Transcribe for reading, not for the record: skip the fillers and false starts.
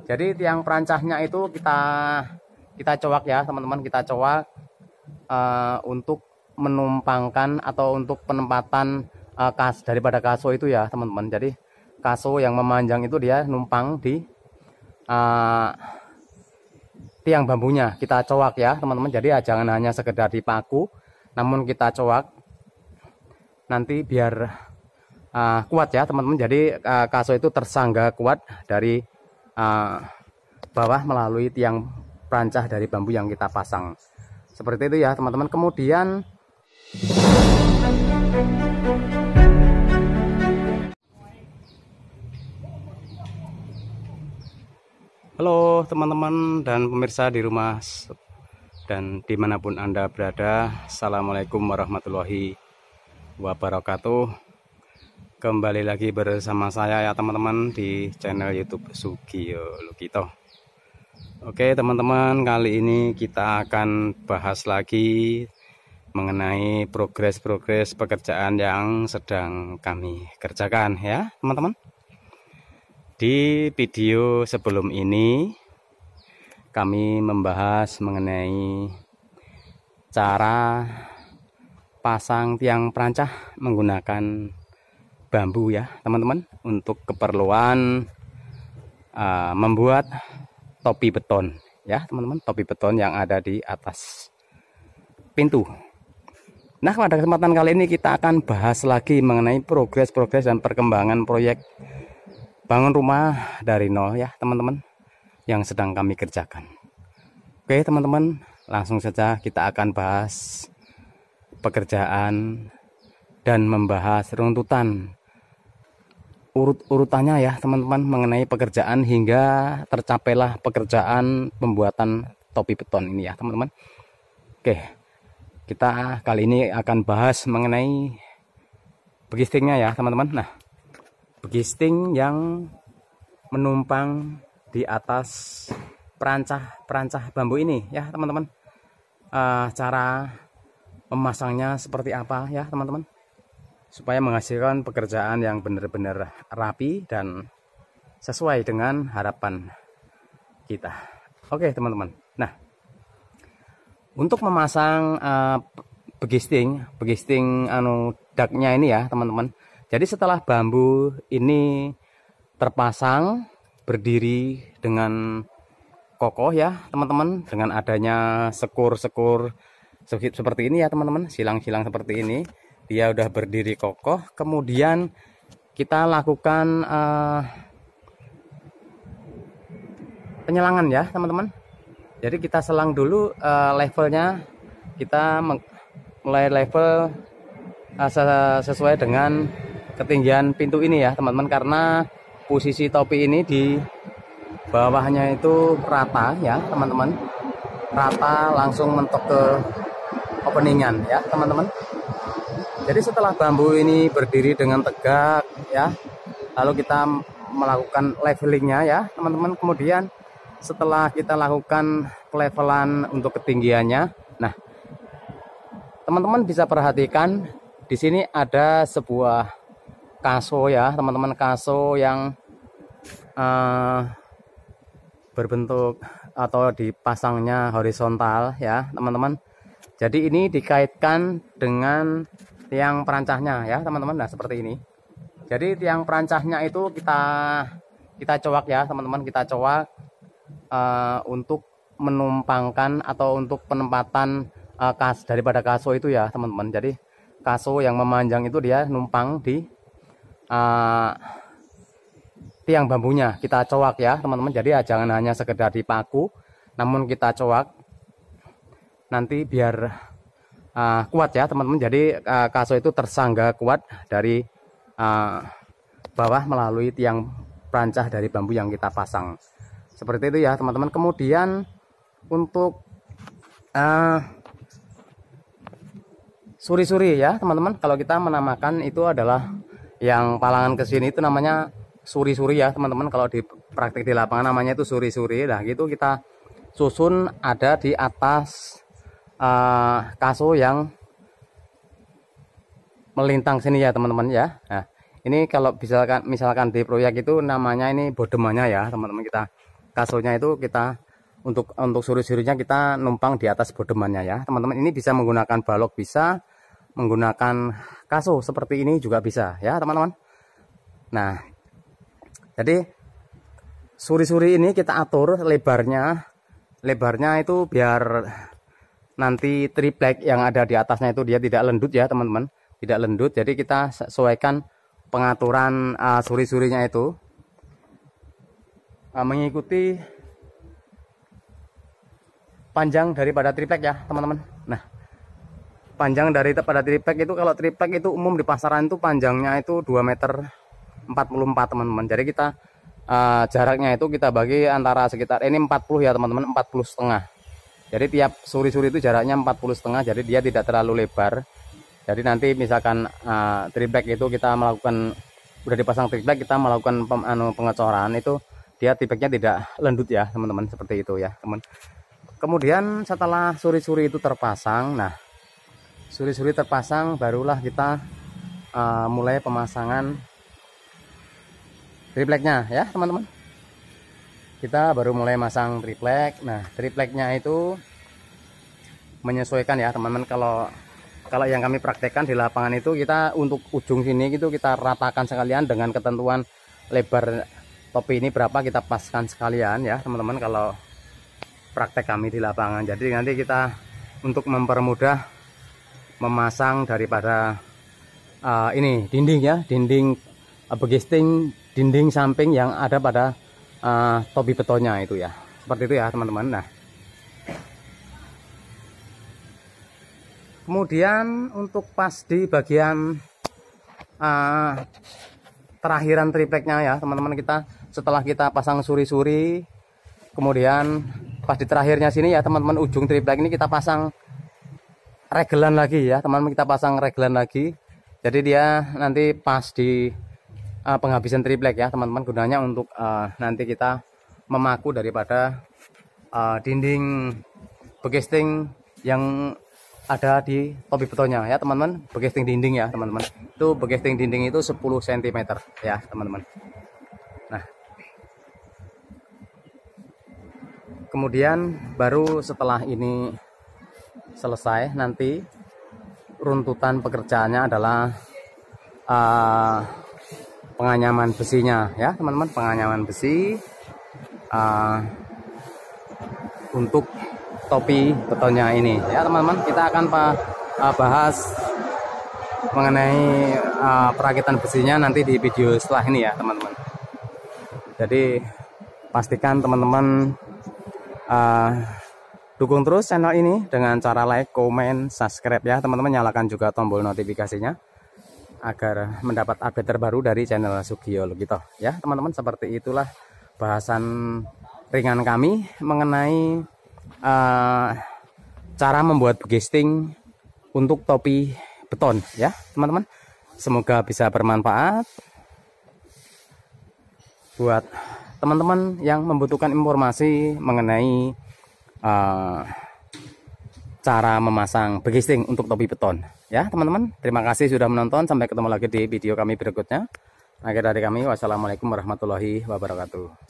Jadi tiang perancahnya itu kita cowak ya teman-teman, kita cowak untuk menumpangkan atau untuk penempatan daripada kaso itu ya teman-teman. Jadi kaso yang memanjang itu dia numpang di tiang bambunya, kita cowak ya teman-teman. Jadi ya, jangan hanya sekedar dipaku, namun kita cowak nanti biar kuat ya teman-teman. Jadi kaso itu tersangga kuat dari bawah melalui tiang perancah dari bambu yang kita pasang. Seperti itu ya teman-teman. Kemudian halo teman-teman dan pemirsa di rumah dan dimanapun Anda berada, Assalamualaikum warahmatullahi wabarakatuh. Kembali lagi bersama saya ya teman-teman di channel YouTube Sugio Lukito. Oke teman-teman, kali ini kita akan bahas lagi mengenai progres pekerjaan yang sedang kami kerjakan ya teman-teman. Di video sebelum ini kami membahas mengenai cara pasang tiang perancah menggunakan bambu ya teman-teman, untuk keperluan membuat topi beton ya teman-teman, topi beton yang ada di atas pintu. Nah, pada kesempatan kali ini kita akan bahas lagi mengenai progres dan perkembangan proyek bangun rumah dari nol ya teman-teman yang sedang kami kerjakan. Oke teman-teman, langsung saja kita akan bahas pekerjaan dan membahas runtutan urutannya ya teman-teman mengenai pekerjaan hingga tercapailah pekerjaan pembuatan topi beton ini ya teman-teman. Oke, kita kali ini akan bahas mengenai begistingnya ya teman-teman. Nah, begisting yang menumpang di atas perancah bambu ini ya teman-teman. Cara memasangnya seperti apa ya teman-teman, supaya menghasilkan pekerjaan yang benar-benar rapi dan sesuai dengan harapan kita. Oke teman-teman, nah untuk memasang begisting daknya ini ya teman-teman. Jadi setelah bambu ini terpasang berdiri dengan kokoh ya teman-teman, dengan adanya sekur seperti ini ya teman-teman, silang-silang seperti ini, dia udah berdiri kokoh. Kemudian kita lakukan penyelangan ya teman-teman. Jadi kita selang dulu levelnya, kita mulai level sesuai dengan ketinggian pintu ini ya teman-teman, karena posisi topi ini di bawahnya itu rata ya teman-teman, rata langsung mentok ke openingan ya teman-teman. Jadi setelah bambu ini berdiri dengan tegak ya, lalu kita melakukan levelingnya ya teman-teman. Kemudian setelah kita lakukan pelevelan untuk ketinggiannya, nah teman-teman bisa perhatikan di sini ada sebuah kaso ya teman-teman, kaso yang berbentuk atau dipasangnya horizontal ya teman-teman. Jadi ini dikaitkan dengan tiang perancahnya ya teman-teman. Nah seperti ini. Jadi tiang perancahnya itu kita cowak ya teman-teman, kita cowak untuk menumpangkan atau untuk penempatan daripada kaso itu ya teman-teman. Jadi kaso yang memanjang itu dia numpang di tiang bambunya, kita cowak ya teman-teman. Jadi ya, jangan hanya sekedar dipaku, namun kita cowak nanti biar kuat ya teman-teman. Jadi kaso itu tersangga kuat dari bawah melalui tiang perancah dari bambu yang kita pasang. Seperti itu ya teman-teman. Kemudian untuk suri-suri ya teman-teman, kalau kita menamakan itu adalah yang palangan ke sini itu namanya suri-suri ya teman-teman. Kalau di praktik di lapangan namanya itu suri-suri. Nah gitu kita susun ada di atas kaso yang melintang sini ya teman-teman ya. Nah ini kalau misalkan di proyek itu namanya ini bodemannya ya teman-teman, kita kasonya itu kita untuk suri-surinya kita numpang di atas bodemannya ya teman-teman. Ini bisa menggunakan balok, bisa menggunakan kaso seperti ini juga bisa ya teman-teman. Nah, jadi suri-suri ini kita atur lebarnya itu biar nanti triplek yang ada di atasnya itu dia tidak lendut ya teman-teman, tidak lendut. Jadi kita sesuaikan pengaturan suri-surinya itu mengikuti panjang daripada triplek ya teman-teman. Nah, panjang daripada triplek itu, kalau triplek itu umum di pasaran itu panjangnya itu 2,44 meter teman-teman. Jadi kita jaraknya itu kita bagi antara sekitar ini 40 ya teman-teman, 40,5. Jadi tiap suri-suri itu jaraknya 40,5, jadi dia tidak terlalu lebar. Jadi nanti misalkan triplek itu kita melakukan, udah dipasang triplek, kita melakukan pengecoran itu dia tripleknya tidak lendut ya teman-teman, seperti itu ya teman. Kemudian setelah suri-suri itu terpasang, nah suri-suri terpasang barulah kita mulai pemasangan tripleknya ya teman-teman. Kita baru mulai masang triplek. Nah, tripleknya itu menyesuaikan ya teman-teman. Kalau yang kami praktekkan di lapangan itu, kita untuk ujung sini gitu kita ratakan sekalian dengan ketentuan lebar topi ini berapa, kita paskan sekalian ya teman-teman kalau praktek kami di lapangan. Jadi nanti kita untuk mempermudah memasang daripada ini dinding ya, dinding begesting, dinding samping yang ada pada topi betonnya itu ya, seperti itu ya teman-teman. Nah, kemudian untuk pas di bagian terakhiran tripleknya ya teman-teman, kita setelah kita pasang suri-suri, kemudian pas di terakhirnya sini ya teman-teman, ujung triplek ini kita pasang regelan lagi ya teman-teman, kita pasang regelan lagi. Jadi dia nanti pas di penghabisan triplek ya teman-teman, gunanya untuk nanti kita memaku daripada dinding begesting yang ada di topi betonnya ya teman-teman. Begesting dinding ya teman-teman, itu begesting dinding itu 10 cm ya teman-teman. Nah, kemudian baru setelah ini selesai, nanti runtutan pekerjaannya adalah penganyaman besinya ya teman-teman, penganyaman besi untuk topi betonnya ini ya teman-teman. Kita akan bahas mengenai perakitan besinya nanti di video setelah ini ya teman-teman. Jadi pastikan teman-teman dukung terus channel ini dengan cara like, komen, subscribe ya teman-teman. Nyalakan juga tombol notifikasinya agar mendapat update terbaru dari channel Sugio Logito ya teman-teman. Seperti itulah bahasan ringan kami mengenai cara membuat begesting untuk topi beton ya teman-teman. Semoga bisa bermanfaat buat teman-teman yang membutuhkan informasi mengenai cara memasang begesting untuk topi beton ya teman-teman. Terima kasih sudah menonton, sampai ketemu lagi di video kami berikutnya. Akhir dari kami, wassalamualaikum warahmatullahi wabarakatuh.